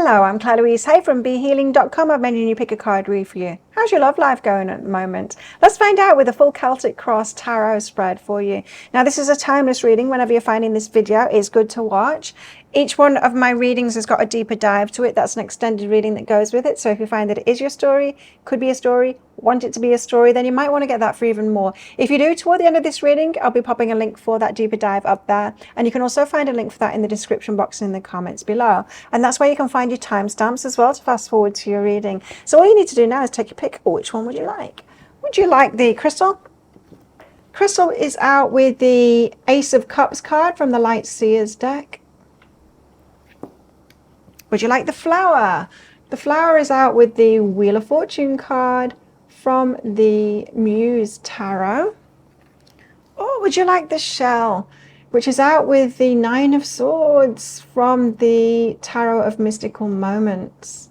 Hello, I'm Claire Louise Hay from BeHealing.com. I've made a new pick a card read for you. How's your love life going at the moment? Let's find out with a full Celtic cross tarot spread for you. Now, this is a timeless reading. Whenever you're finding this video, it's good to watch. Each one of my readings has got a deeper dive to it. That's an extended reading that goes with it. So if you find that it is your story, could be a story, want it to be a story, then you might want to get that for even more. If you do, toward the end of this reading, I'll be popping a link for that deeper dive up there. And you can also find a link for that in the description box in the comments below. And that's where you can find your timestamps as well to fast forward to your reading. So all you need to do now is take your pick. Oh, which one would you like? Would you like the crystal? Crystal is out with the Ace of Cups card from the Light Seers deck. Would you like the flower? The flower is out with the Wheel of Fortune card from the Muse Tarot. Or would you like the shell, which is out with the Nine of Swords from the Tarot of Mystical Moments?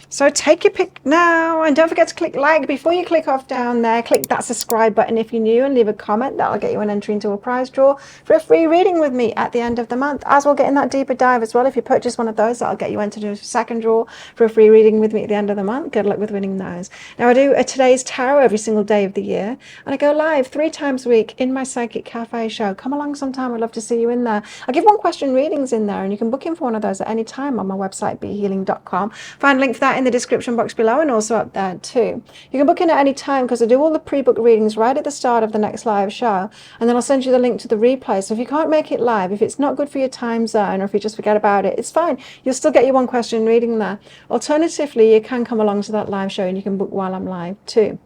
So take your pick now, and don't forget to click like before you click off down there. Click that subscribe button if you're new and leave a comment. That'll get you an entry into a prize draw for a free reading with me at the end of the month. As we'll get in that deeper dive as well. If you purchase one of those, that'll get you entered into a second draw for a free reading with me at the end of the month. Good luck with winning those. Now, I do a today's tarot every single day of the year, and I go live 3 times a week in my Psychic Cafe show. Come along sometime. I'd love to see you in there. I give 1 question readings in there, and you can book in for one of those at any time on my website, BeHealing.com. Find a link for that in the description box below and also up there too. You can book in at any time because I do all the pre-book readings right at the start of the next live show, and then I'll send you the link to the replay. So if you can't make it live, if it's not good for your time zone, or if you just forget about it, it's fine. You'll still get your 1 question reading there. Alternatively, you can come along to that live show and you can book while I'm live too.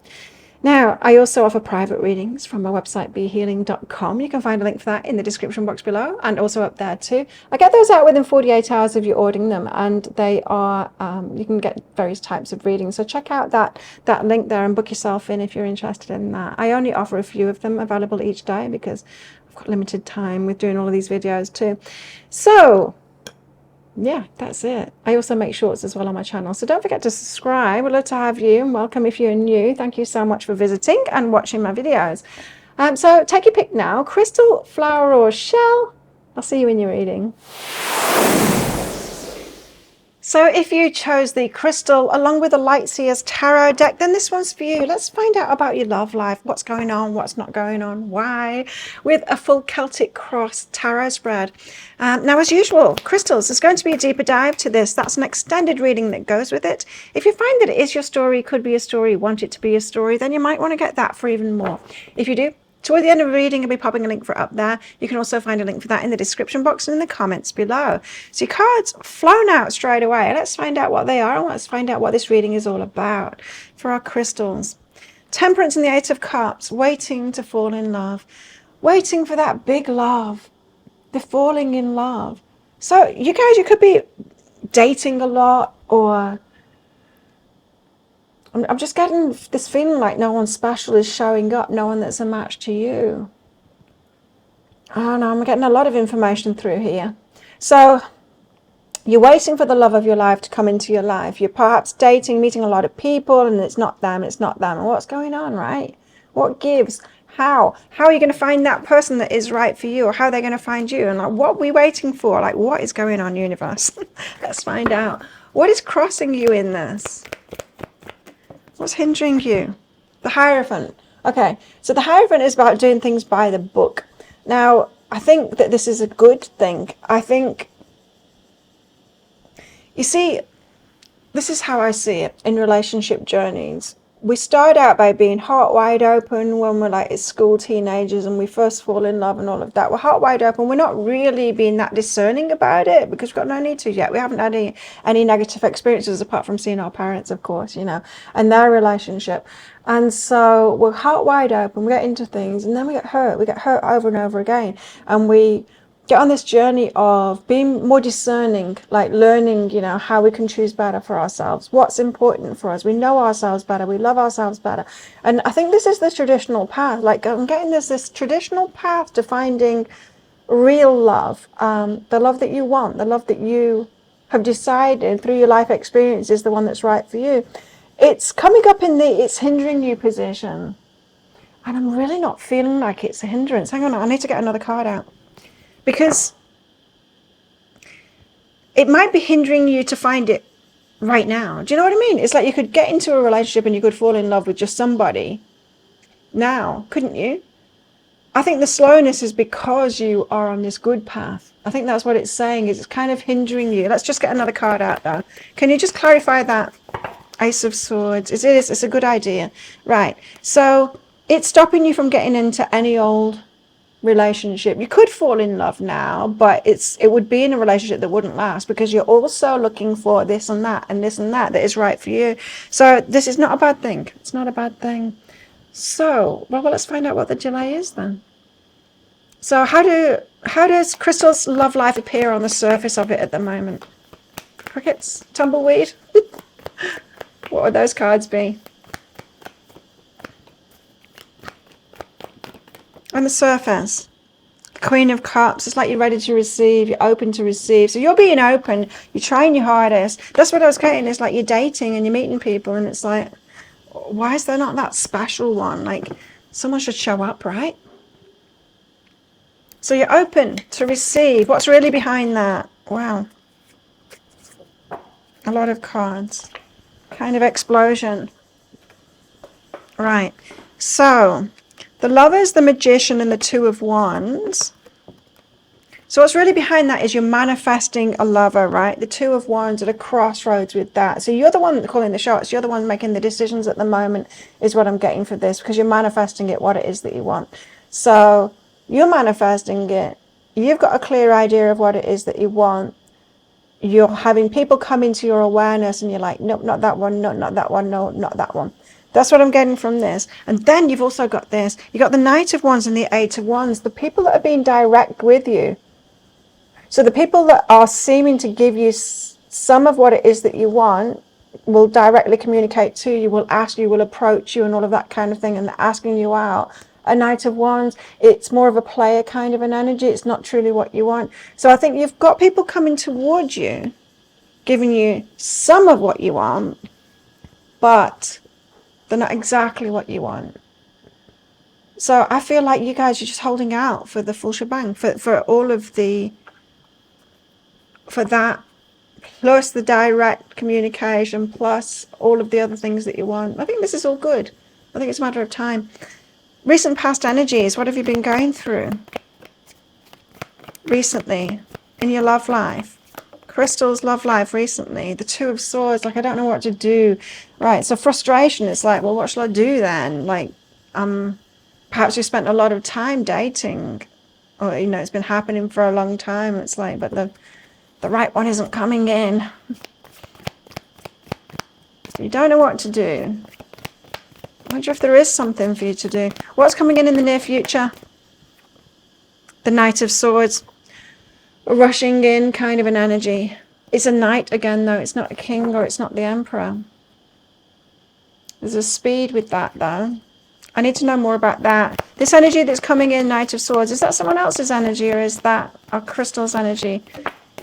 Now, I also offer private readings from my website, BeHealing.com. You can find a link for that in the description box below and also up there too. I get those out within 48 hours of you ordering them, and they are, you can get various types of readings. So check out that link there and book yourself in if you're interested in that. I only offer a few of them available each day because I've got limited time with doing all of these videos too. So, yeah, that's it. I also make shorts as well on my channel, so don't forget to subscribe. We'd love to have you, and welcome if you're new. Thank you so much for visiting and watching my videos. So take your pick now, crystal, flower or shell. I'll see you in your reading. So if you chose the crystal along with the Light Seers tarot deck, then this one's for you. Let's find out about your love life, what's going on, what's not going on, why, with a full Celtic cross tarot spread. Now, as usual, crystals, there's going to be a deeper dive to this. That's an extended reading that goes with it. If you find that it is your story, could be a story, want it to be a story, then you might want to get that for even more. If you do, toward the end of the reading, I'll be popping a link for it up there. You can also find a link for that in the description box and in the comments below. So your cards flown out straight away. Let's find out what they are, and let's find out what this reading is all about for our crystals. Temperance and the Eight of Cups, waiting to fall in love. Waiting for that big love. The falling in love. So you guys, you could be dating a lot, or I'm just getting this feeling like no one special is showing up, no one that's a match to you. I don't know, I'm getting a lot of information through here. So you're waiting for the love of your life to come into your life. You're perhaps dating, meeting a lot of people, and it's not them, it's not them. And what's going on, right? What gives? How are you going to find that person that is right for you, or how they're going to find you? And like, what are we waiting for? Like, what is going on, universe? Let's find out. What is crossing you in this? What's hindering you? The Hierophant. Okay, so the Hierophant is about doing things by the book. Now, I think that this is a good thing. I think, you see, this is how I see it in relationship journeys. We start out by being heart wide open when we're like school teenagers and we first fall in love and all of that. We're heart wide open. We're not really being that discerning about it because we've got no need to yet. We haven't had any negative experiences apart from seeing our parents, of course, you know, and their relationship. And so we're heart wide open. We get into things and then we get hurt. We get hurt over and over again. And we get on this journey of being more discerning, like learning, you know, how we can choose better for ourselves, what's important for us. We know ourselves better, we love ourselves better. And I think this is the traditional path. Like, I'm getting this traditional path to finding real love, the love that you want, the love that you have decided through your life experience is the one that's right for you. It's coming up in the it's hindering you position. And I'm really not feeling like it's a hindrance. Hang on, I need to get another card out. Because it might be hindering you to find it right now. Do you know what I mean? It's like you could get into a relationship and you could fall in love with just somebody now, couldn't you? I think the slowness is because you are on this good path. I think that's what it's saying, is it's kind of hindering you. Let's just get another card out though. Can you just clarify that? Ace of Swords. It's a good idea. Right. So it's stopping you from getting into any old relationship. You could fall in love now, but it would be in a relationship that wouldn't last, because you're also looking for this and that and this and that is right for you. So this is not a bad thing. It's not a bad thing. So, well, let's find out what the delay is then. So how does Crystal's love life appear on the surface of it at the moment? Crickets? Tumbleweed? What would those cards be? On the surface, Queen of Cups. It's like you're ready to receive, you're open to receive. So you're being open, you're trying your hardest. That's what I was getting. It's like you're dating and you're meeting people, and it's like, why is there not that special one? Like, someone should show up, right? So you're open to receive. What's really behind that? Wow. A lot of cards. Kind of explosion. Right. So the Lovers, the Magician, and the Two of Wands. So what's really behind that is you're manifesting a lover, right? The Two of Wands at a crossroads with that. So you're the one calling the shots. You're the one making the decisions at the moment, is what I'm getting for this, because you're manifesting it, what it is that you want. So you're manifesting it. You've got a clear idea of what it is that you want. You're having people come into your awareness and you're like, nope, not that one. No, not that one. No, not that one. That's what I'm getting from this. And then you've also got this. You got the Knight of Wands and the Eight of Wands. The people that are being direct with you. So the people that are seeming to give you some of what it is that you want will directly communicate to you, will ask you, will approach you and all of that kind of thing, and they're asking you out. A Knight of Wands, it's more of a player kind of an energy. It's not truly what you want. So I think you've got people coming towards you, giving you some of what you want, but they're not exactly what you want. So I feel like you guys are just holding out for the full shebang, for all of the, for that, plus the direct communication, plus all of the other things that you want. I think this is all good. I think it's a matter of time. Recent past energies, what have you been going through recently in your love life? Crystal's love life recently. The Two of Swords, like, I don't know what to do. Right, so frustration, it's like, well, what shall I do then? Like, perhaps you spent a lot of time dating, or, you know, it's been happening for a long time. It's like, but the right one isn't coming in. You don't know what to do. I wonder if there is something for you to do. What's coming in the near future? The Knight of Swords. Rushing in kind of an energy. It's a knight again, though. It's not a king or it's not the emperor. There's a speed with that, though. I need to know more about that. This energy that's coming in, Knight of Swords, is that someone else's energy, or is that our Crystal's energy?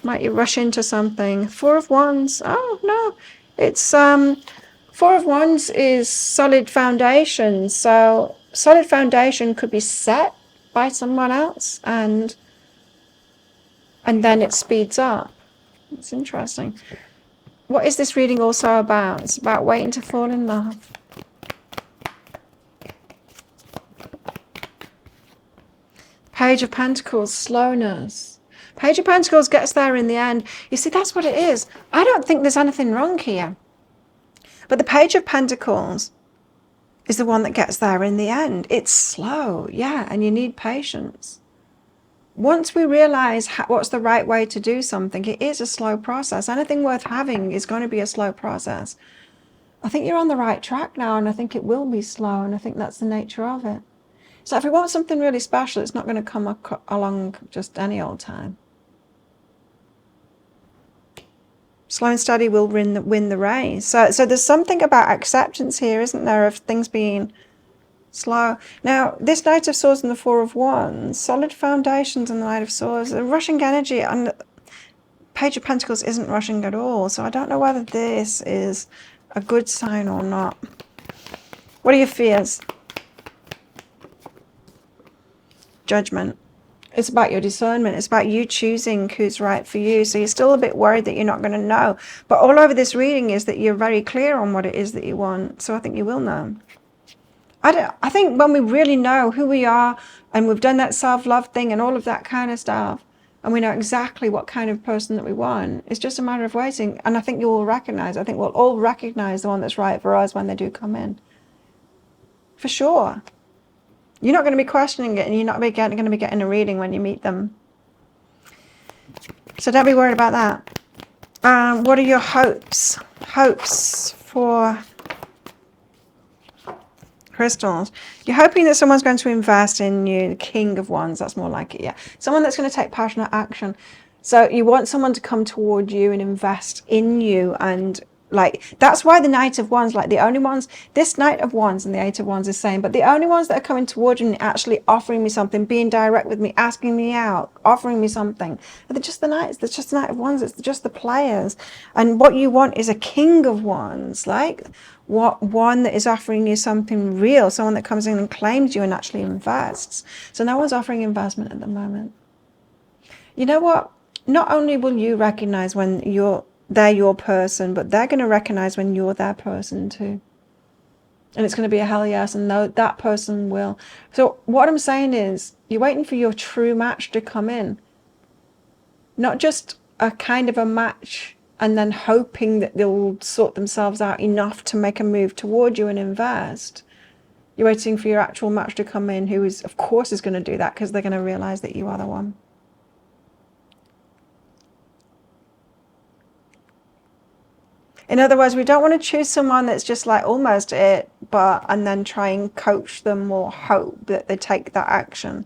Might you rush into something? Four of Wands. Oh, no. It's, Four of Wands is solid foundation. So solid foundation could be set by someone else, and then it speeds up. It's interesting. What is this reading also about? It's about waiting to fall in love. Page of Pentacles, slowness. Page of Pentacles gets there in the end. You see, that's what it is. I don't think there's anything wrong here. But the Page of Pentacles is the one that gets there in the end. It's slow, yeah, and you need patience. Once we realize what's the right way to do something, it is a slow process. Anything worth having is going to be a slow process. I think you're on the right track now, and I think it will be slow, and I think that's the nature of it. So if we want something really special, it's not going to come along just any old time. Slow and steady will win the race. So there's something about acceptance here, isn't there, of things being slow. Now, this Knight of Swords and the Four of Wands, solid foundations and the Knight of Swords, the rushing energy, and the Page of Pentacles isn't rushing at all. So I don't know whether this is a good sign or not. What are your fears? Judgment. It's about your discernment. It's about you choosing who's right for you. So you're still a bit worried that you're not going to know. But all over this reading is that you're very clear on what it is that you want. So I think you will know. I think when we really know who we are and we've done that self-love thing and all of that kind of stuff, and we know exactly what kind of person that we want, it's just a matter of waiting. And I think you will recognize, I think we'll all recognize the one that's right for us when they do come in. For sure. You're not going to be questioning it, and you're not going to be getting a reading when you meet them. So don't be worried about that. What are your hopes? Hopes for crystals. You're hoping that someone's going to invest in you. The King of Wands, that's more like it, yeah. Someone that's going to take passionate action. So you want someone to come toward you and invest in you, and like that's why the Knight of Wands, like the only ones, this Knight of Wands and the Eight of Wands is saying, but the only ones that are coming toward you and actually offering me something, being direct with me, asking me out, offering me something, they're just the Knights. It's just the Knight of Wands. It's just the players. And what you want is a King of Wands, like one that is offering you something real, someone that comes in and claims you and actually invests. So no one's offering investment at the moment. You know what? Not only will you recognize when they're your person, but they're going to recognize when you're their person too. And it's going to be a hell yes, and that person will. So what I'm saying is, you're waiting for your true match to come in. Not just a kind of a match and then hoping that they'll sort themselves out enough to make a move toward you and invest. You're waiting for your actual match to come in, who is, of course, is going to do that because they're going to realize that you are the one. In other words, we don't want to choose someone that's just like almost it, and then try and coach them or hope that they take that action.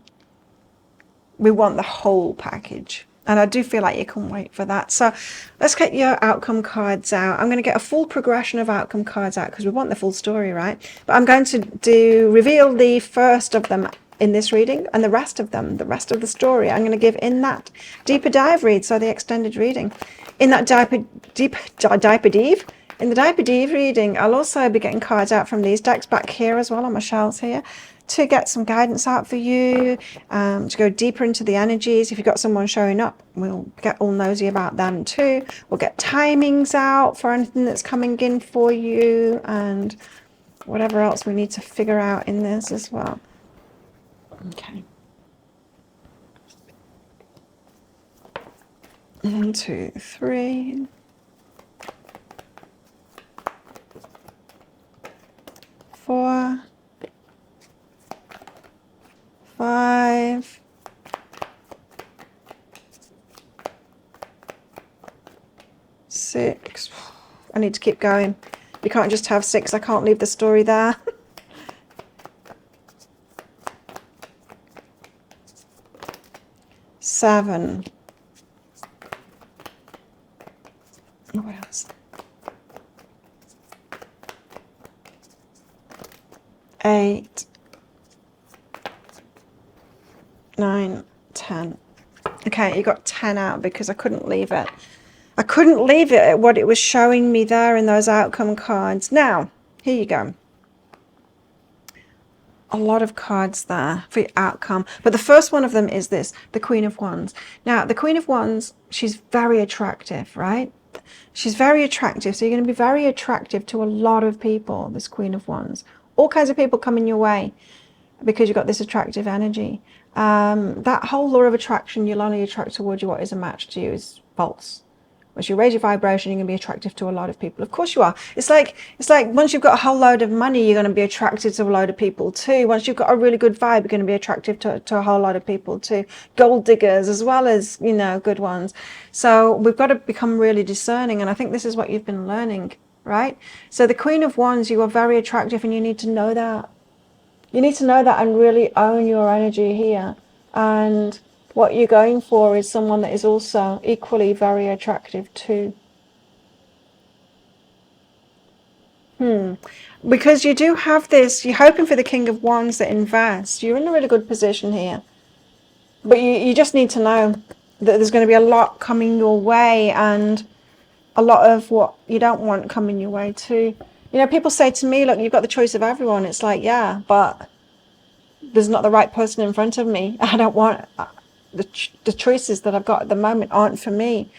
We want the whole package. And I do feel like you can wait for that. So let's get your outcome cards out. I'm going to get a full progression of outcome cards out because we want the full story, right? But I'm going to reveal the first of them in this reading, and the rest of them, the rest of the story, I'm going to give in that deeper dive read, so the extended reading. In that diaper dive reading, I'll also be getting cards out from these decks back here as well on my shelves here to get some guidance out for you, to go deeper into the energies. If you've got someone showing up, we'll get all nosy about them too. We'll get timings out for anything that's coming in for you and whatever else we need to figure out in this as well. Okay. 1, 2, 3. 4, 5, 6. I need to keep going. You can't just have 6. I can't leave the story there. 7. What else? 8, 9, 10. Okay, you got 10 out because I couldn't leave it. I couldn't leave it at what it was showing me there in those outcome cards. Now, here you go. A lot of cards there for your outcome. But the first one of them is this, the Queen of Wands. Now, the Queen of Wands, she's very attractive, right? She's very attractive. So you're going to be very attractive to a lot of people, this Queen of Wands. All kinds of people coming your way because you've got this attractive energy. That whole law of attraction, you'll only attract towards you what is a match to you, is false. Once you raise your vibration, you're going to be attractive to a lot of people. Of course you are. It's like once you've got a whole load of money, you're going to be attracted to a load of people too. Once you've got a really good vibe, you're going to be attractive to a whole lot of people too. Gold diggers as well as, good ones. So we've got to become really discerning. And I think this is what you've been learning, right? So the Queen of Wands, you are very attractive and you need to know that. You need to know that and really own your energy here. And what you're going for is someone that is also equally very attractive too. Because you do have this, you're hoping for the King of Wands that invests. You're in a really good position here. But you just need to know that there's going to be a lot coming your way and a lot of what you don't want coming your way too. People say to me, look, you've got the choice of everyone. It's like, yeah, but there's not the right person in front of me. I don't want the choices that I've got at the moment aren't for me.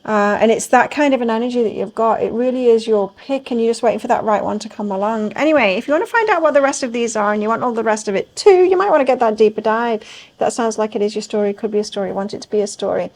And it's that kind of an energy that you've got. It really is your pick, and you're just waiting for that right one to come along. Anyway, if you want to find out what the rest of these are and you want all the rest of it too, you might want to get that deeper dive. That sounds like it is your story, could be a story, want it to be a story.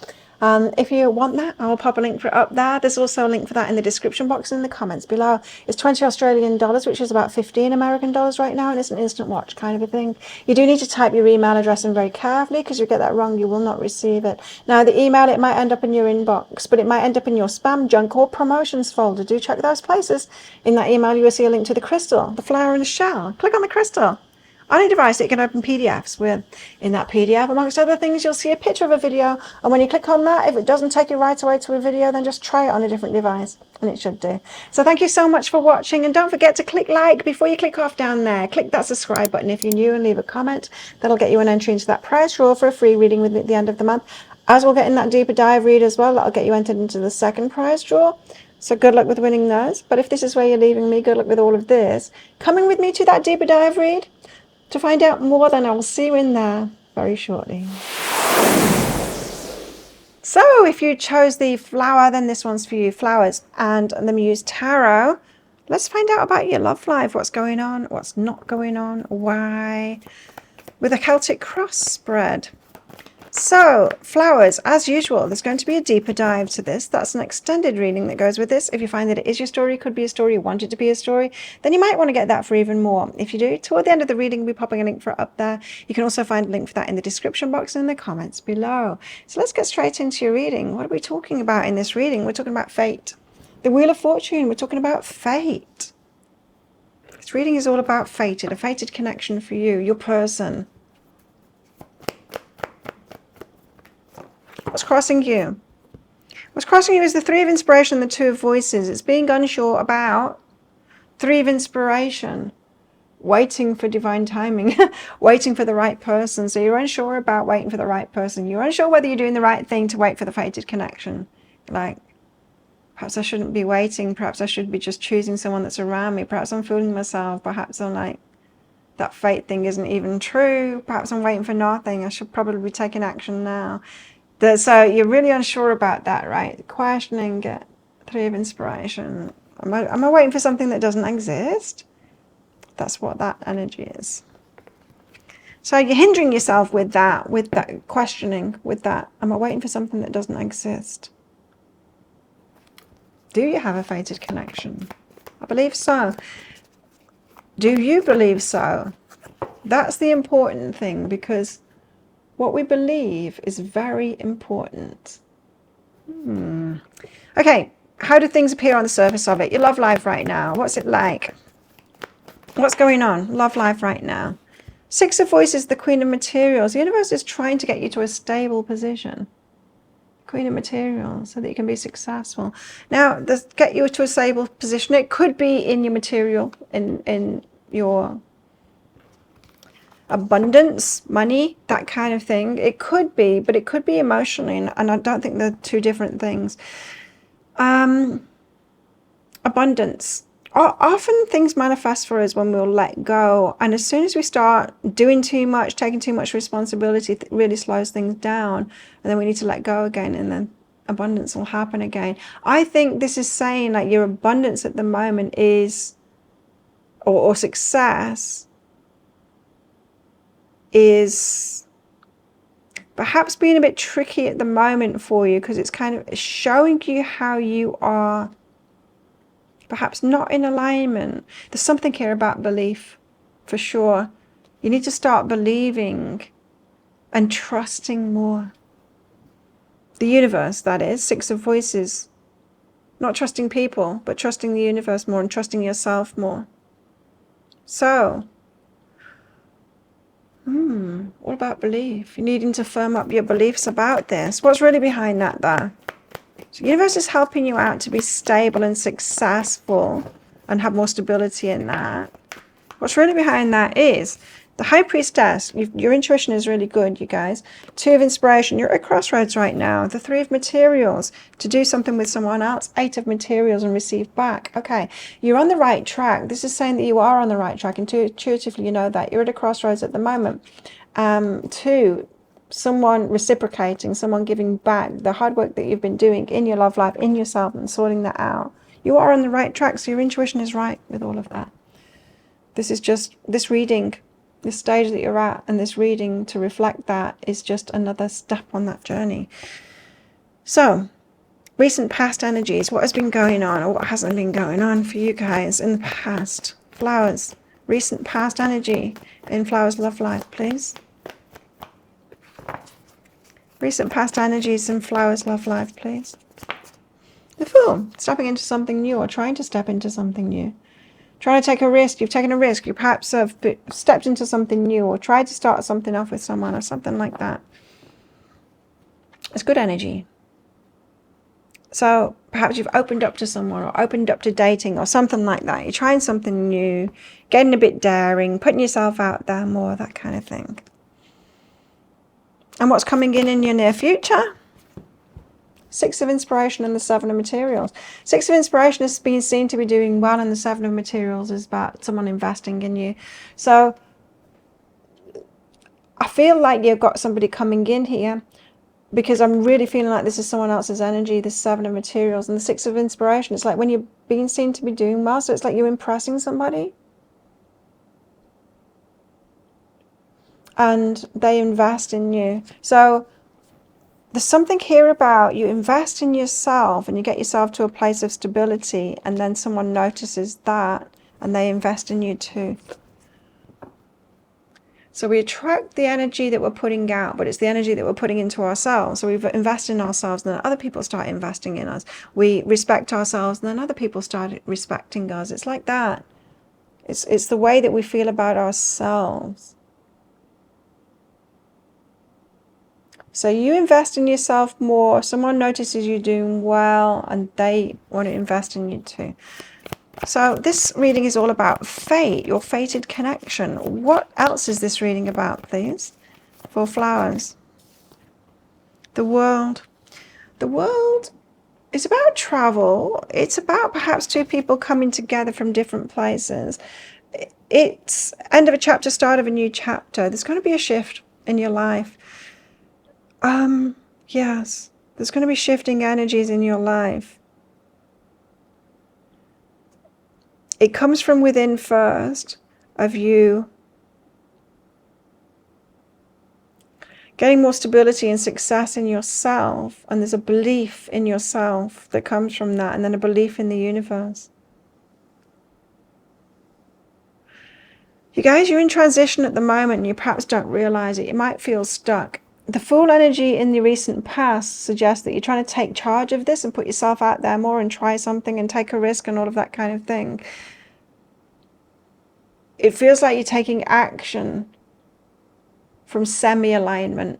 If you want that, I'll pop a link for it up there. There's also a link for that in the description box in the comments below. It's 20 Australian dollars, which is about 15 American dollars right now, and it's an instant watch kind of a thing. You do need to type your email address in very carefully, because you get that wrong, you will not receive it. Now, the email, it might end up in your inbox, but it might end up in your spam, junk, or promotions folder. Do check those places. In that email, you will see a link to the crystal, the flower, and the shell. Click on the crystal. On a device that you can open PDFs with. In that PDF, amongst other things, you'll see a picture of a video, and when you click on that, if it doesn't take you right away to a video, then just try it on a different device, and it should do. So thank you so much for watching, and don't forget to click like before you click off down there. Click that subscribe button if you're new, and leave a comment. That'll get you an entry into that prize draw for a free reading with me at the end of the month. As we'll get in that deeper dive read as well, that'll get you entered into the second prize draw. So good luck with winning those. But if this is where you're leaving me, good luck with all of this. Coming with me to that deeper dive read to find out more, then I will see you in there very shortly. So if you chose the flower, then this one's for you. Flowers and the Muse Tarot. Let's find out about your love life. What's going on? What's not going on? Why? With a Celtic cross spread. So, flowers, as usual, there's going to be a deeper dive to this. That's an extended reading that goes with this. If you find that it is your story, could be a story, you want it to be a story, then you might want to get that for even more. If you do, toward the end of the reading, we'll be popping a link for it up there. You can also find a link for that in the description box and in the comments below. So let's get straight into your reading. What are we talking about in this reading? We're talking about fate. The Wheel of Fortune, we're talking about fate. This reading is all about fate, a fated connection for you, your person. What's crossing you? What's crossing you is the Three of Inspiration, the Two of Voices. It's being unsure about. Three of Inspiration. Waiting for divine timing. Waiting for the right person. So you're unsure about waiting for the right person. You're unsure whether you're doing the right thing to wait for the fated connection. Like, perhaps I shouldn't be waiting. Perhaps I should be just choosing someone that's around me. Perhaps I'm fooling myself. Perhaps I'm like, that fate thing isn't even true. Perhaps I'm waiting for nothing. I should probably be taking action now. So you're really unsure about that, right? Questioning Three of Inspiration. Am I waiting for something that doesn't exist? That's what that energy is. So you're hindering yourself with that questioning, with that. Am I waiting for something that doesn't exist? Do you have a fated connection? I believe so. Do you believe so? That's the important thing, because what we believe is very important. Okay, how do things appear on the surface of it? Your love life right now. What's it like? What's going on? Love life right now. Six of Voices, the Queen of Materials. The universe is trying to get you to a stable position. Queen of Materials, so that you can be successful. Now, get you to a stable position. It could be in your material, in your abundance, money, that kind of thing. It could be, but it could be emotionally, and I don't think they're two different things. Abundance. Often things manifest for us when we'll let go, and as soon as we start doing too much, taking too much responsibility, it really slows things down, and then we need to let go again, and then abundance will happen again. I think this is saying like your abundance at the moment is, or success is perhaps being a bit tricky at the moment for you, because it's kind of showing you how you are perhaps not in alignment. There's something here about belief, for sure. You need to start believing and trusting more. The universe, that is. Six of Voices. Not trusting people, but trusting the universe more and trusting yourself more. So, all about belief. You're needing to firm up your beliefs about this. What's really behind that, though? So the universe is helping you out to be stable and successful and have more stability in that. What's really behind that is the High Priestess. Your intuition is really good, you guys. Two of Inspiration. You're at a crossroads right now. The Three of Materials. To do something with someone else. Eight of Materials and receive back. Okay, you're on the right track. This is saying that you are on the right track. Intuitively, you know that. You're at a crossroads at the moment. Two, someone reciprocating, someone giving back the hard work that you've been doing in your love life, in yourself, and sorting that out. You are on the right track, so your intuition is right with all of that. This is just, this reading, this stage that you're at, and this reading to reflect that is just another step on that journey. So, recent past energies, what has been going on or what hasn't been going on for you guys in the past? Flowers, recent past energy in Flowers Love Life, please. Recent past energies in Flowers Love Life, please. The Fool, stepping into something new or trying to step into something new. Trying to take a risk, you've taken a risk, you perhaps have stepped into something new or tried to start something off with someone or something like that. It's good energy. So perhaps you've opened up to someone or opened up to dating or something like that. You're trying something new, getting a bit daring, putting yourself out there more, that kind of thing. And what's coming in your near future? Six of Inspiration and the Seven of Materials. Six of Inspiration has been seen to be doing well, and the Seven of Materials is about someone investing in you. So I feel like you've got somebody coming in here, because I'm really feeling like this is someone else's energy, this Seven of Materials. And the Six of Inspiration, it's like when you're being seen to be doing well, so it's like you're impressing somebody. And they invest in you. So there's something here about you invest in yourself and you get yourself to a place of stability, and then someone notices that and they invest in you too. So we attract the energy that we're putting out, but it's the energy that we're putting into ourselves. So we've invested in ourselves, and then other people start investing in us. We respect ourselves, and then other people start respecting us. It's like that. It's the way that we feel about ourselves. So you invest in yourself more, someone notices you doing well, and they want to invest in you too. So this reading is all about fate, your fated connection. What else is this reading about, please, for Flowers? The World. The World is about travel. It's about perhaps two people coming together from different places. It's end of a chapter, start of a new chapter. There's going to be a shift in your life. Yes, there's going to be shifting energies in your life. It comes from within first, of you getting more stability and success in yourself, and there's a belief in yourself that comes from that, and then a belief in the universe. You guys, you're in transition at the moment, and you perhaps don't realize it. You might feel stuck. The Fool energy in the recent past suggests that you're trying to take charge of this and put yourself out there more and try something and take a risk and all of that kind of thing. It feels like you're taking action from semi-alignment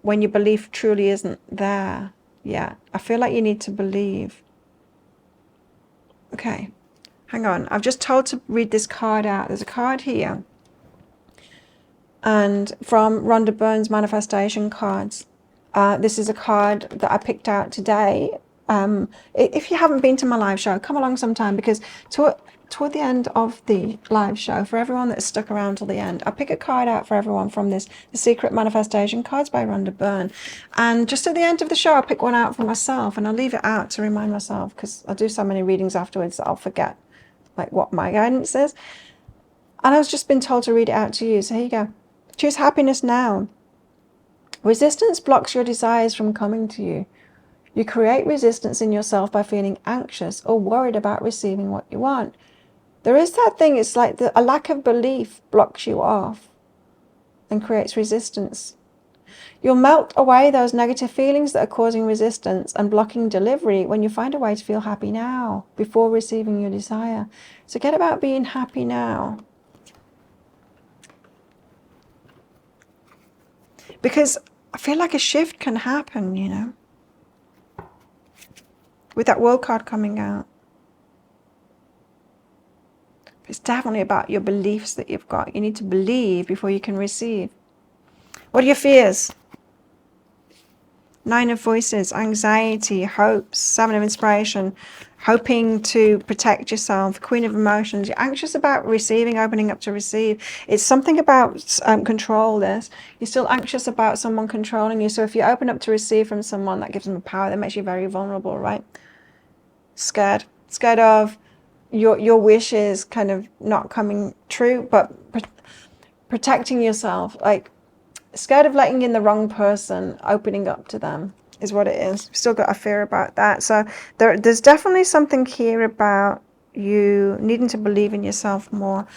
when your belief truly isn't there yet. I feel like you need to believe. Okay, hang on. I've just told to read this card out. There's a card here. And from Rhonda Byrne's manifestation cards. This is a card that I picked out today. If you haven't been to my live show, come along sometime, because toward the end of the live show, for everyone that's stuck around till the end, I pick a card out for everyone from this, The Secret Manifestation Cards by Rhonda Byrne. And just at the end of the show, I pick one out for myself, and I'll leave it out to remind myself, because I do so many readings afterwards that I'll forget like what my guidance is. And I've just been told to read it out to you, so here you go. Choose happiness now. Resistance blocks your desires from coming to you. You create resistance in yourself by feeling anxious or worried about receiving what you want. There is that thing, it's like a lack of belief blocks you off and creates resistance. You'll melt away those negative feelings that are causing resistance and blocking delivery when you find a way to feel happy now before receiving your desire. So get about being happy now. Because I feel like a shift can happen, you know, with that World card coming out. It's definitely about your beliefs that you've got. You need to believe before you can receive. What are your fears? Nine of Voices, anxiety, hopes, Seven of Inspiration, hoping to protect yourself, Queen of Emotions. You're anxious about receiving, opening up to receive. It's something about control, this. You're still anxious about someone controlling you. So if you open up to receive from someone, that gives them power. That makes you very vulnerable, right? Scared of your wishes kind of not coming true, but protecting yourself, like scared of letting in the wrong person, opening up to them is what it is. Still got a fear about that. So there's definitely something here about you needing to believe in yourself more.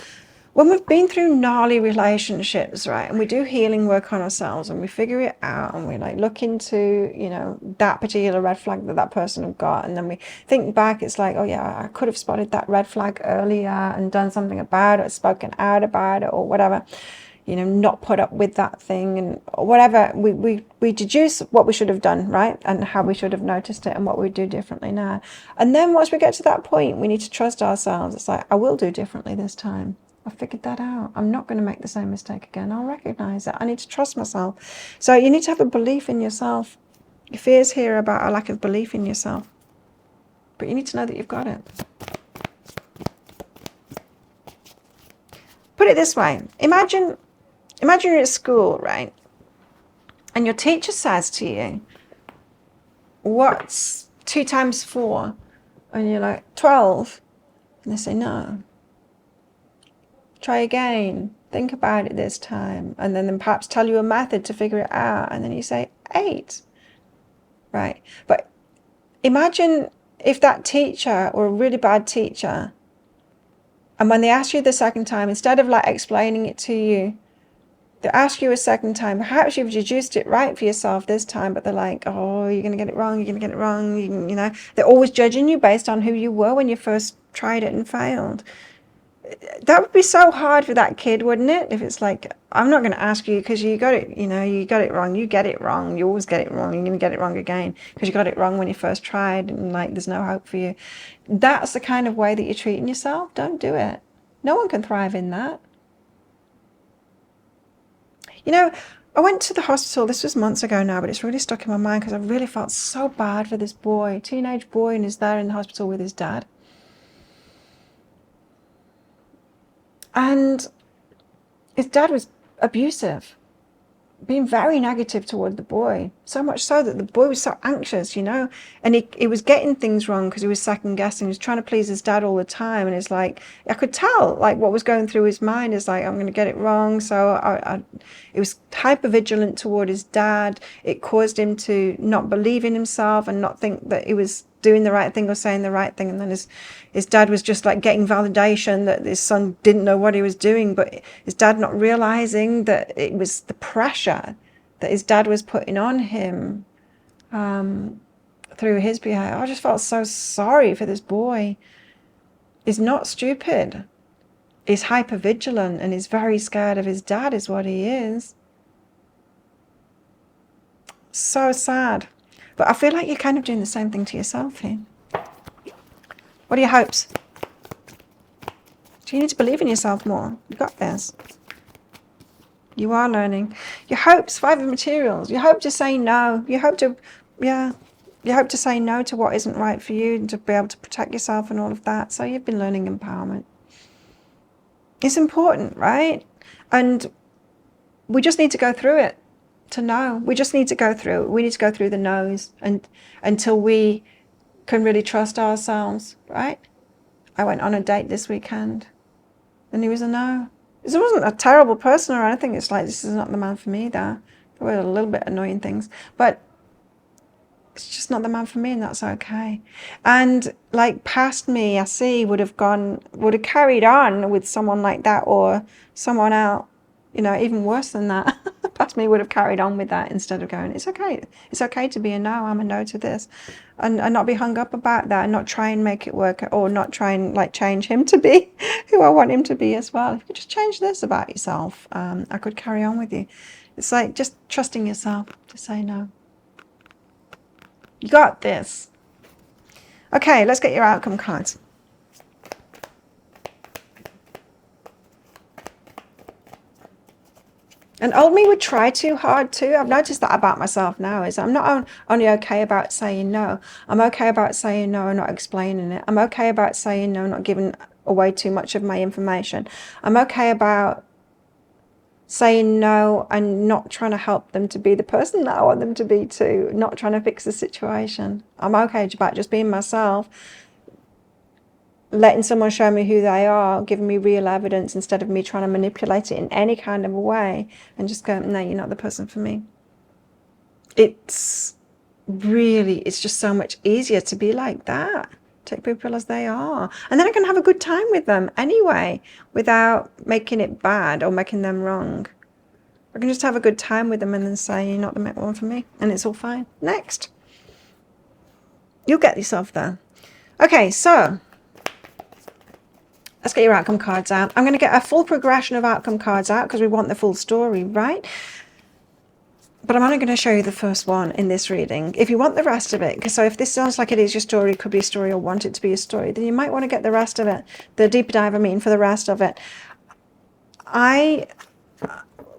When we've been through gnarly relationships, right, and we do healing work on ourselves and we figure it out and we like look into, you know, that particular red flag that person have got, and then we think back, it's like, oh yeah, I could have spotted that red flag earlier and done something about it, spoken out about it or whatever, you know, not put up with that thing and whatever. We deduce what we should have done, right, and how we should have noticed it and what we'd do differently now. And then once we get to that point, we need to trust ourselves. It's like, I will do differently this time. I figured that out. I'm not going to make the same mistake again. I'll recognize it. I need to trust myself. So you need to have a belief in yourself. Your fears here are about a lack of belief in yourself. But you need to know that you've got it. Put it this way. Imagine you're at school, right? And your teacher says to you, what's 2 times 4? And you're like, 12. And they say, no. Try again. Think about it this time. And then perhaps tell you a method to figure it out. And then you say 8. Right. But imagine if that teacher were a really bad teacher, and when they ask you the second time, instead of like explaining it to you, they ask you a second time. Perhaps you've deduced it right for yourself this time, but they're like, oh, you're going to get it wrong. You're going to get it wrong. You know, they're always judging you based on who you were when you first tried it and failed. That would be so hard for that kid, wouldn't it? If it's like, I'm not going to ask you because you got it, you know, you got it wrong. You get it wrong. You always get it wrong. You're going to get it wrong again because you got it wrong when you first tried and like there's no hope for you. That's the kind of way that you're treating yourself. Don't do it. No one can thrive in that. You know, I went to the hospital, this was months ago now, but it's really stuck in my mind because I really felt so bad for this boy, teenage boy, and he's there in the hospital with his dad. And his dad was abusive, being very negative toward the boy, so much so that the boy was so anxious, you know, and he was getting things wrong because he was second guessing. He was trying to please his dad all the time, and it's like I could tell like what was going through his mind is like, I'm going to get it wrong. So it was hyper vigilant toward his dad. It caused him to not believe in himself and not think that he was doing the right thing or saying the right thing. And then his dad was just like getting validation that his son didn't know what he was doing, but his dad not realizing that it was the pressure that his dad was putting on him through his behavior. I just felt so sorry for this boy. He's not stupid. He's hyper vigilant and he's very scared of his dad is what he is. So sad. But I feel like you're kind of doing the same thing to yourself here. What are your hopes? Do you need to believe in yourself more? You got this. You are learning. Your hopes, 5 of materials. You hope to say no. You hope to say no to what isn't right for you and to be able to protect yourself and all of that. So you've been learning empowerment. It's important, right? And we just need to go through it to know. We just need to go through. We need to go through the no's and until we can really trust ourselves, right? I went on a date this weekend and he was a no. It wasn't a terrible person or anything. It's like, this is not the man for me there. There were a little bit annoying things, but it's just not the man for me, and that's okay. And like past me, I see would have carried on with someone like that or someone else, you know, even worse than that. Past me would have carried on with that instead of going, it's okay. It's okay to be a no. I'm a no to this. And not be hung up about that and not try and make it work or not try and like change him to be who I want him to be as well. If you just change this about yourself, I could carry on with you. It's like just trusting yourself to say no. You got this. Okay, let's get your outcome cards. And old me would try too hard too. I've noticed that about myself now, is I'm not only okay about saying no. I'm okay about saying no and not explaining it. I'm okay about saying no, not giving away too much of my information. I'm okay about saying no and not trying to help them to be the person that I want them to be too, not trying to fix the situation. I'm okay about just being myself, letting someone show me who they are, giving me real evidence instead of me trying to manipulate it in any kind of a way and just go, no, you're not the person for me. It's just so much easier to be like that. Take people as they are. And then I can have a good time with them anyway, without making it bad or making them wrong. I can just have a good time with them and then say, you're not the one for me. And it's all fine. Next. You'll get yourself there. Okay, so let's get your outcome cards out. I'm going to get a full progression of outcome cards out because we want the full story, right? But I'm only going to show you the first one in this reading. If you want the rest of it, so if this sounds like it is your story, could be a story, or want it to be a story, then you might want to get the rest of it, the deeper dive, for the rest of it. I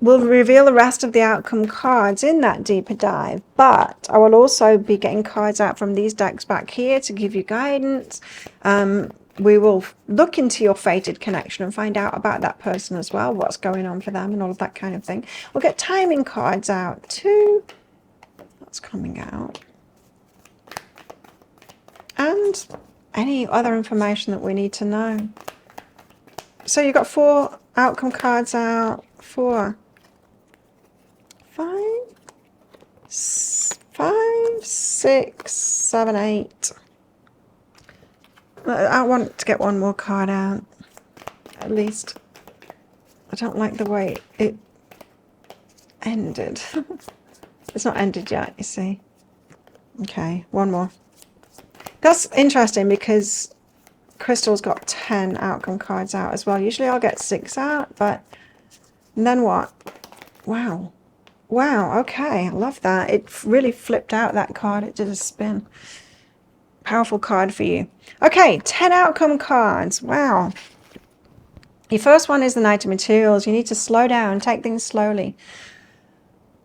will reveal the rest of the outcome cards in that deeper dive, but I will also be getting cards out from these decks back here to give you guidance. We will look into your fated connection and find out about that person as well, what's going on for them and all of that kind of thing. We'll get timing cards out too. That's coming out. And any other information that we need to know. So you've got 4 outcome cards out. 4, 5, 6, 7, 8. I want to get one more card out, at least. I don't like the way it ended. It's not ended yet, you see. Okay, one more. That's interesting because Crystal's got 10 outcome cards out as well. Usually I'll get 6 out, but and then what? Wow. Wow, okay, I love that. It really flipped out, that card. It did a spin. Powerful card for you. Okay, 10 outcome cards. Wow. Your first one is the Knight of Materials. You need to slow down, take things slowly.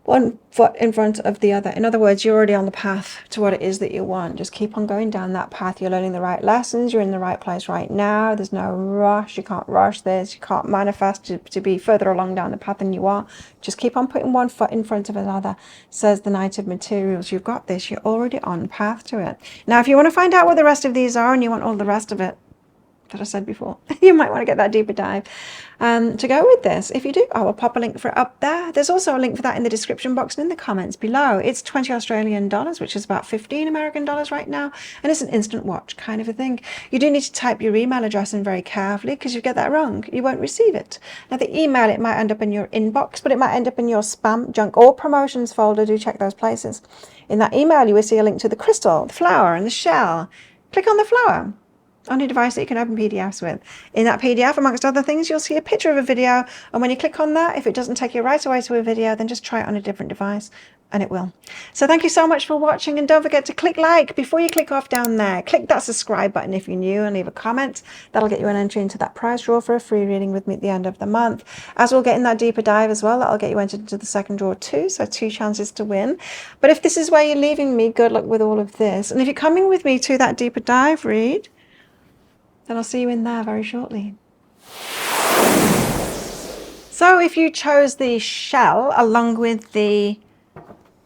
One foot in front of the other. In other words, you're already on the path to what it is that you want. Just keep on going down that path. You're learning the right lessons. You're in the right place right now. There's no rush. You can't rush this. You can't manifest to be further along down the path than you are. Just keep on putting one foot in front of another, says the Knight of Materials. You've got this. You're already on path to it. Now, if you want to find out what the rest of these are and you want all the rest of it that I said before, you might want to get that deeper dive to go with this. If you do, I will pop a link for it up there. There's also a link for that in the description box and in the comments below. It's 20 Australian dollars, which is about 15 American dollars right now, and it's an instant watch kind of a thing. You do need to type your email address in very carefully, because if you get that wrong, you won't receive it. Now, the email, it might end up in your inbox, but it might end up in your spam, junk, or promotions folder. Do check those places. In that email, you will see a link to the crystal, the flower, and the shell. Click on the flower on a device that you can open PDFs with. In that PDF, amongst other things, you'll see a picture of a video, and when you click on that, if it doesn't take you right away to a video, then just try it on a different device, and it will. So thank you so much for watching, and don't forget to click like before you click off down there. Click that subscribe button if you're new, and leave a comment. That'll get you an entry into that prize draw for a free reading with me at the end of the month. As we'll get in that deeper dive as well, that'll get you entered into the second draw too, so 2 chances to win. But if this is where you're leaving me, good luck with all of this. And if you're coming with me to that deeper dive read, then I'll see you in there very shortly. So if you chose the shell along with the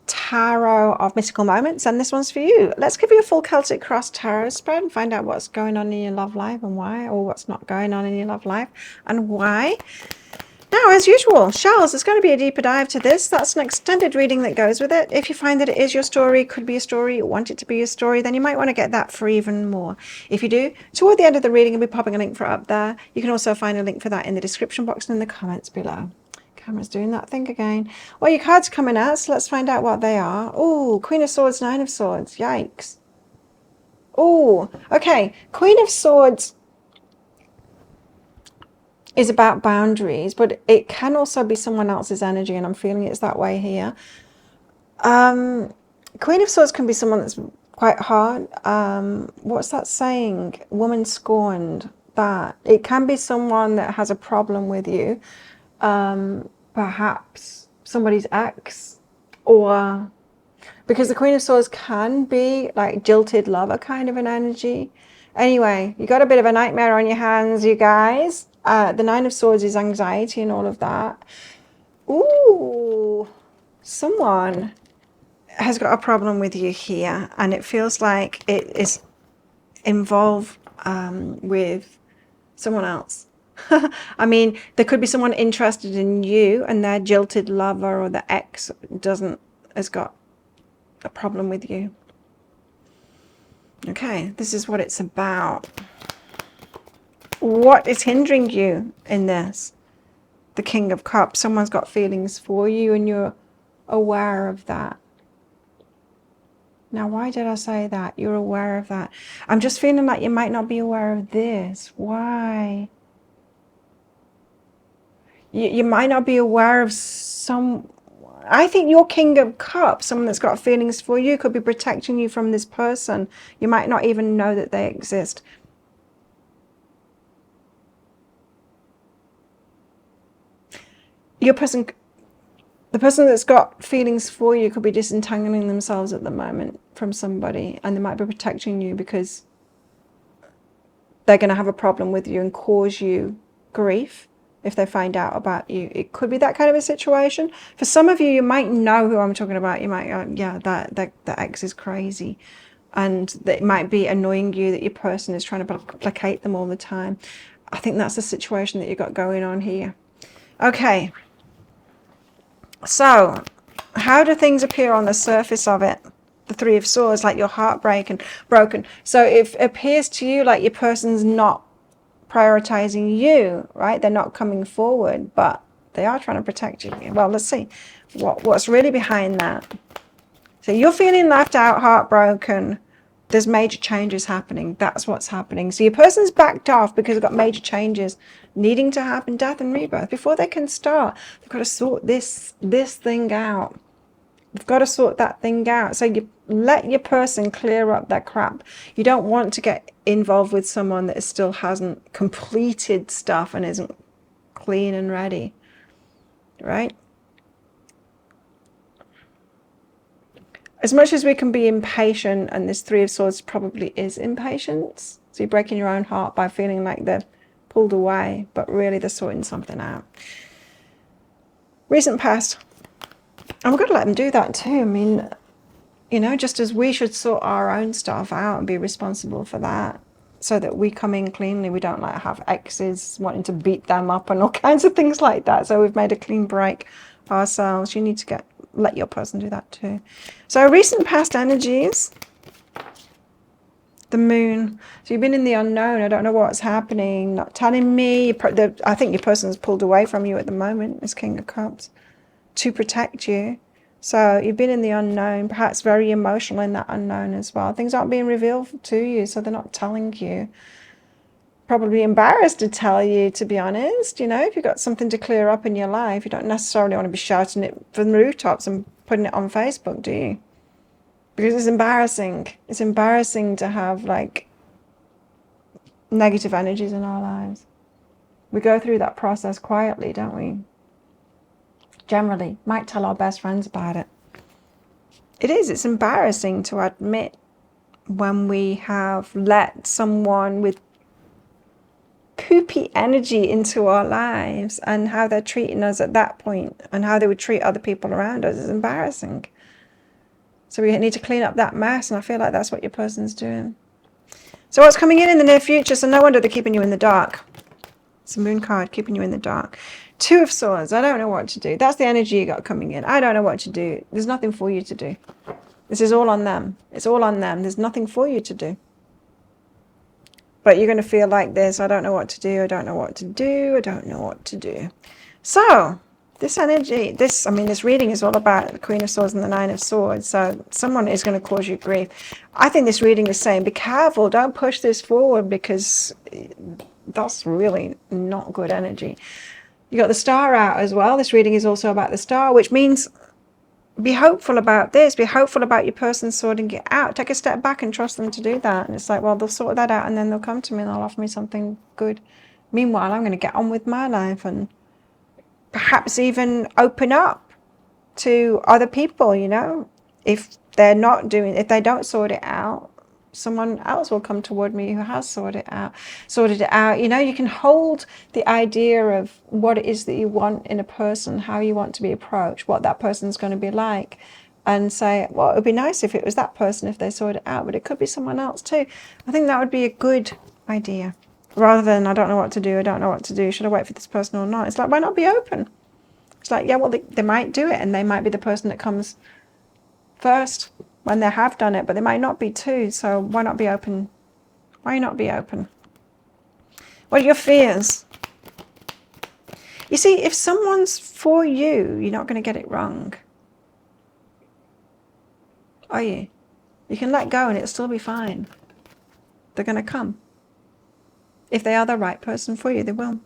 tarot of mystical moments, and this one's for you. Let's give you a full Celtic cross tarot spread and find out what's going on in your love life and why, or what's not going on in your love life and why. Now, as usual, shells, there's going to be a deeper dive to this. That's an extended reading that goes with it. If you find that it is your story, could be a story, you want it to be your story, then you might want to get that for even more. If you do, toward the end of the reading, I'll be popping a link for it up there. You can also find a link for that in the description box and in the comments below. Camera's doing that thing again. Well, your cards are coming out, so let's find out what they are. Oh, Queen of Swords, 9 of Swords. Yikes. Oh, okay. Queen of Swords is about boundaries, but it can also be someone else's energy, and I'm feeling it's that way here. Queen of Swords can be someone that's quite hard. What's that saying? Woman scorned. That it can be someone that has a problem with you. perhaps somebody's ex, or because the Queen of Swords can be like jilted lover kind of an energy. Anyway, you got a bit of a nightmare on your hands, you guys. The Nine of Swords is anxiety and all of that. Ooh, someone has got a problem with you here, and it feels like it is involved with someone else. I mean, there could be someone interested in you, and their jilted lover or the ex has got a problem with you. Okay, this is what it's about. What is hindering you in this? The King of Cups. Someone's got feelings for you, and you're aware of that. Now, why did I say that? You're aware of that. I'm just feeling like you might not be aware of this. Why? You might not be aware of some... I think your King of Cups, someone that's got feelings for you, could be protecting you from this person. You might not even know that they exist. The person that's got feelings for you could be disentangling themselves at the moment from somebody, and they might be protecting you because they're going to have a problem with you and cause you grief if they find out about you. It could be that kind of a situation. For some of you, you might know who I'm talking about. You might go, yeah, that ex is crazy. And it might be annoying you that your person is trying to placate them all the time. I think that's the situation that you've got going on here. Okay. So, how do things appear on the surface of it? The Three of Swords, like your heart broken. So it appears to you like your person's not prioritizing you, right? They're not coming forward, but they are trying to protect you. Well, let's see what's really behind that. So you're feeling left out, heartbroken. There's major changes happening. That's what's happening. So your person's backed off because they've got major changes needing to happen, death and rebirth. Before they can start, they've got to sort this thing out. You've got to sort that thing out. So you let your person clear up that crap. You don't want to get involved with someone that still hasn't completed stuff and isn't clean and ready, right? As much as we can be impatient, and this Three of Swords probably is impatience. So you're breaking your own heart by feeling like they're pulled away, but really they're sorting something out. Recent past. And we've got to let them do that too. I mean, you know, just as we should sort our own stuff out and be responsible for that, so that we come in cleanly. We don't like have exes wanting to beat them up and all kinds of things like that. So we've made a clean break ourselves. You need to let your person do that too. So recent past energies. The Moon. So you've been in the unknown. I don't know what's happening. Not telling me. I think your person's pulled away from you at the moment, this King of Cups, to protect you. So you've been in the unknown, perhaps very emotional in that unknown as well. Things aren't being revealed to you, so they're not telling you. Probably embarrassed to tell you, to be honest. You know, if you've got something to clear up in your life, you don't necessarily want to be shouting it from the rooftops and putting it on Facebook, do you? Because it's embarrassing. It's embarrassing to have, like, negative energies in our lives. We go through that process quietly, don't we? Generally, might tell our best friends about it. It's embarrassing to admit when we have let someone with poopy energy into our lives and how they're treating us at that point and how they would treat other people around us is embarrassing. So we need to clean up that mess, and I feel like that's what your person's doing. So what's coming in the near future? So no wonder they're keeping you in the dark. It's a Moon card keeping you in the dark. Two of Swords. I don't know what to do. That's the energy you got coming in. I don't know what to do. There's nothing for you to do. This is all on them. It's all on them. There's nothing for you to do. But you're going to feel like this. I don't know what to do. I don't know what to do. I don't know what to do. So this energy, this reading is all about the Queen of Swords and the Nine of Swords. So someone is going to cause you grief. I think this reading is saying, be careful. Don't push this forward, because that's really not good energy. You got the Star out as well. This reading is also about the Star, which means be hopeful about this. Be hopeful about your person sorting it out. Take a step back and trust them to do that. And it's like, well, they'll sort that out, and then they'll come to me and they'll offer me something good. Meanwhile, I'm going to get on with my life and perhaps even open up to other people, you know. If they don't sort it out, someone else will come toward me who has sorted it out. You know, you can hold the idea of what it is that you want in a person, how you want to be approached, what that person's going to be like, and say, well, it would be nice if it was that person, if they sort it out, but it could be someone else too. I think that would be a good idea, rather than I don't know what to do, should I wait for this person or not? It's like, why not be open? It's like, yeah, well, they might do it, and they might be the person that comes first when they have done it, but they might not be too. So why not be open? Why not be open? What are your fears? You see, if someone's for you, you're not going to get it wrong. Are you? You can let go and it'll still be fine. They're going to come. If they are the right person for you, they will.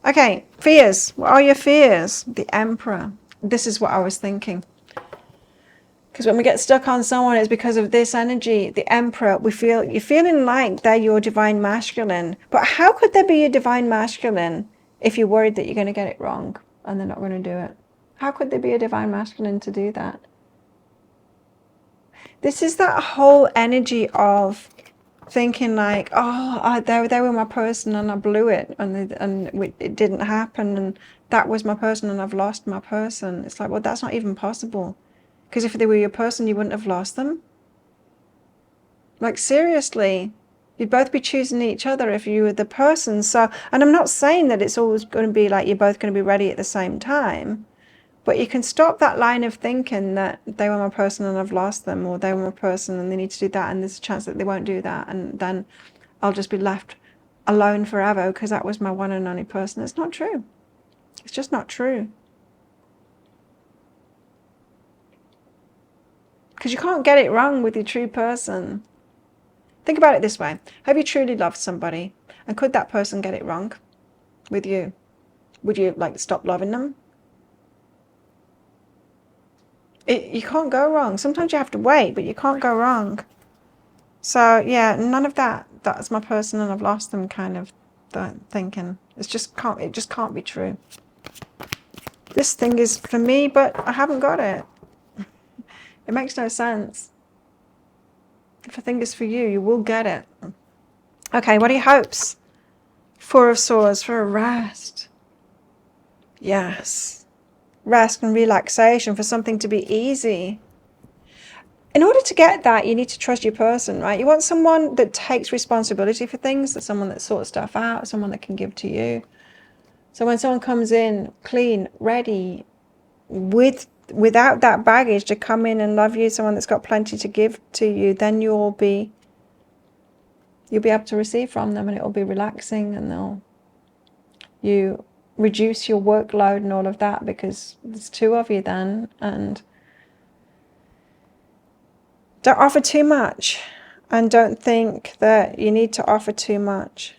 Okay, fears. What are your fears? The Emperor. This is what I was thinking. Because when we get stuck on someone, it's because of this energy, the Emperor. You're feeling like they're your divine masculine. But how could they be your divine masculine if you're worried that you're going to get it wrong and they're not going to do it? How could they be a divine masculine to do that? This is that whole energy of thinking like, oh, they were my person and I blew it and it didn't happen and that was my person and I've lost my person. It's like, well, that's not even possible. Because if they were your person, you wouldn't have lost them. Like, seriously, you'd both be choosing each other if you were the person. So, and I'm not saying that it's always going to be like you're both going to be ready at the same time, but you can stop that line of thinking that they were my person and I've lost them, or they were my person and they need to do that and there's a chance that they won't do that and then I'll just be left alone forever because that was my one and only person. It's not true. It's just not true. Because you can't get it wrong with your true person. Think about it this way. Have you truly loved somebody? And could that person get it wrong with you? Would you like stop loving them? You can't go wrong. Sometimes you have to wait, but you can't go wrong. So yeah, none of that. That's my person and I've lost them kind of thinking. It just can't be true. This thing is for me, but I haven't got it. It makes no sense. If a thing is for you, you will get it. Okay, what are your hopes? Four of Swords for a rest. Yes. Rest and relaxation, for something to be easy. In order to get that, you need to trust your person, right? You want someone that takes responsibility for things, someone that sorts stuff out, someone that can give to you. So when someone comes in clean, ready, without that baggage to come in and love you, someone that's got plenty to give to you, then you'll be able to receive from them and it'll be relaxing, and you reduce your workload and all of that because there's two of you then. And don't offer too much and don't think that you need to offer too much.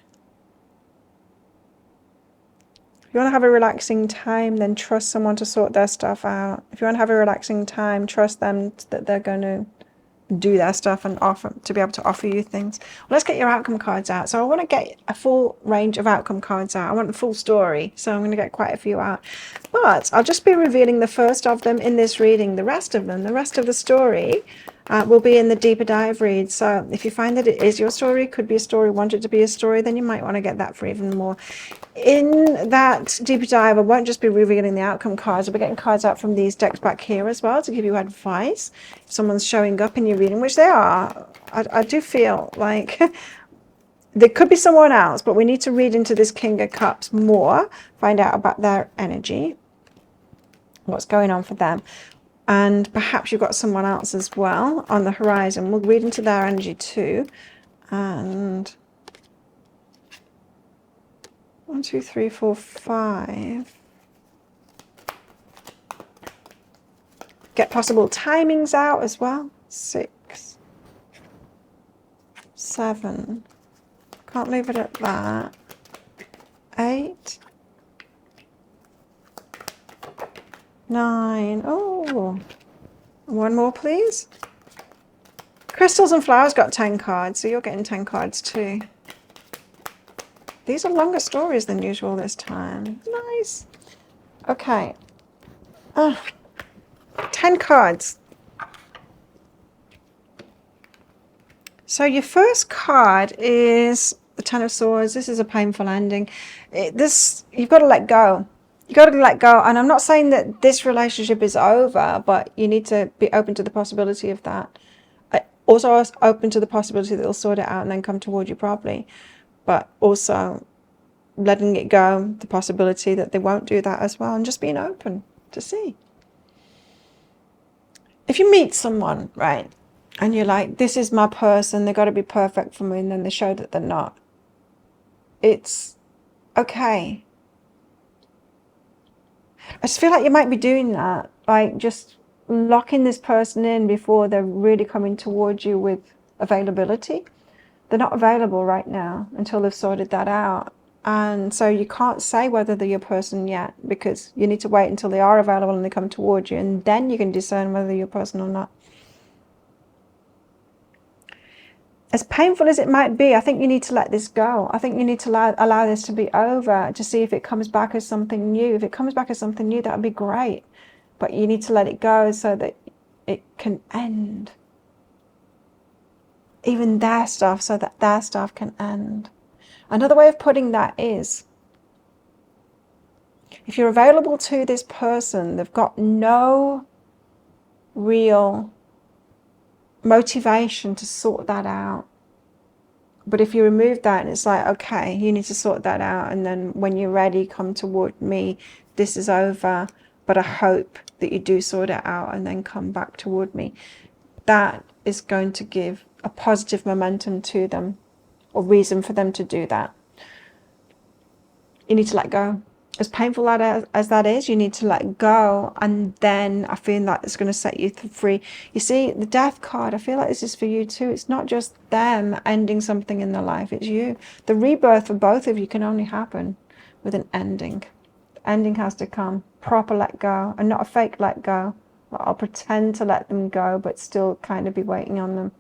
If you want to have a relaxing time, then trust someone to sort their stuff out. If you want to have a relaxing time, trust them that they're going to do their stuff and be able to offer you things. Well, let's get your outcome cards out. So I want to get a full range of outcome cards out. I want the full story, so I'm going to get quite a few out. But I'll just be revealing the first of them in this reading. The rest of the story will be in the deeper dive read. So if you find that it is your story, could be a story, want it to be a story, then you might want to get that for even more. In that deeper dive, I won't just be revealing the outcome cards. I'll be getting cards out from these decks back here as well to give you advice. If someone's showing up in your reading, which they are, I do feel like there could be someone else, but we need to read into this King of Cups more, find out about their energy, what's going on for them. And perhaps you've got someone else as well on the horizon. We'll read into their energy too. And 1, 2, 3, 4, 5. Get possible timings out as well. 6, 7. Can't leave it at that. 8, 9. Oh, one more, please. Crystals and Flowers got 10 cards, so you're getting 10 cards too. These are longer stories than usual this time. Nice. Okay. 10 cards. So your first card is the Ten of Swords. This is a painful ending. You've got to let go. You've got to let go. And I'm not saying that this relationship is over, but you need to be open to the possibility of that. Also open to the possibility that they'll sort it out and then come toward you properly. But also letting it go, the possibility that they won't do that as well, and just being open to see. If you meet someone, right, and you're like, this is my person, they've got to be perfect for me, and then they show that they're not, it's okay. I just feel like you might be doing that, like just locking this person in before they're really coming towards you with availability. They're not available right now until they've sorted that out. And so you can't say whether they're your person yet, because you need to wait until they are available and they come towards you, and then you can discern whether they're your person or not. As painful as it might be, I think you need to let this go. I think you need to allow this to be over to see if it comes back as something new. If it comes back as something new, that would be great. But you need to let it go so that it can end. Even their stuff, so that their stuff can end. Another way of putting that is, if you're available to this person, they've got no real motivation to sort that out. But if you remove that and it's like, okay, you need to sort that out, and then when you're ready, come toward me. This is over, but I hope that you do sort it out and then come back toward me. That is going to give a positive momentum to them, or reason for them to do that. You need to let go. As painful as that is, you need to let go, and then I feel like it's going to set you free. You see, the Death card, I feel like this is for you too. It's not just them ending something in their life, it's you. The rebirth for both of you can only happen with an ending. The ending has to come. Proper let go, and not a fake let go. I'll pretend to let them go, but still kind of be waiting on them.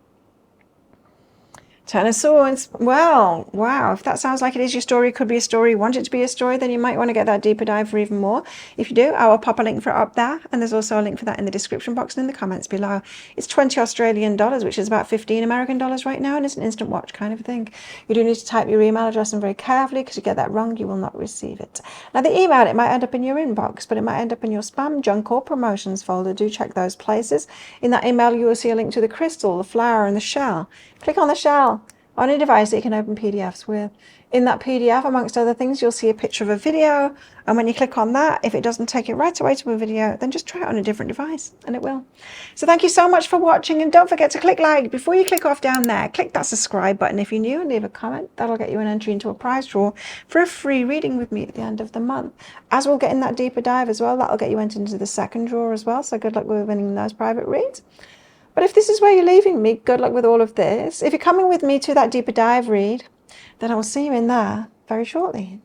Ten of Swords. Well, wow, if that sounds like it is your story, could be a story, you want it to be a story, then you might want to get that deeper dive for even more. If you do, I will pop a link for it up there, and there's also a link for that in the description box and in the comments below. It's 20 Australian dollars, which is about 15 American dollars right now, and it's an instant watch kind of thing. You do need to type your email address in very carefully, because you get that wrong, you will not receive it. Now, the email, it might end up in your inbox, but it might end up in your spam, junk, or promotions folder. Do check those places. In that email, you will see a link to the crystal, the flower, and the shell. Click on the shell on a device that you can open PDFs with. In that PDF, amongst other things, you'll see a picture of a video, and when you click on that, if it doesn't take you right away to a video, then just try it on a different device, and it will. So thank you so much for watching, and don't forget to click like. Before you click off down there, click that subscribe button if you're new, and leave a comment. That'll get you an entry into a prize draw for a free reading with me at the end of the month. As we'll get in that deeper dive as well, that'll get you entered into the second draw as well, so good luck with winning those private reads. But if this is where you're leaving me, good luck with all of this. If you're coming with me to that deeper dive read, then I will see you in there very shortly.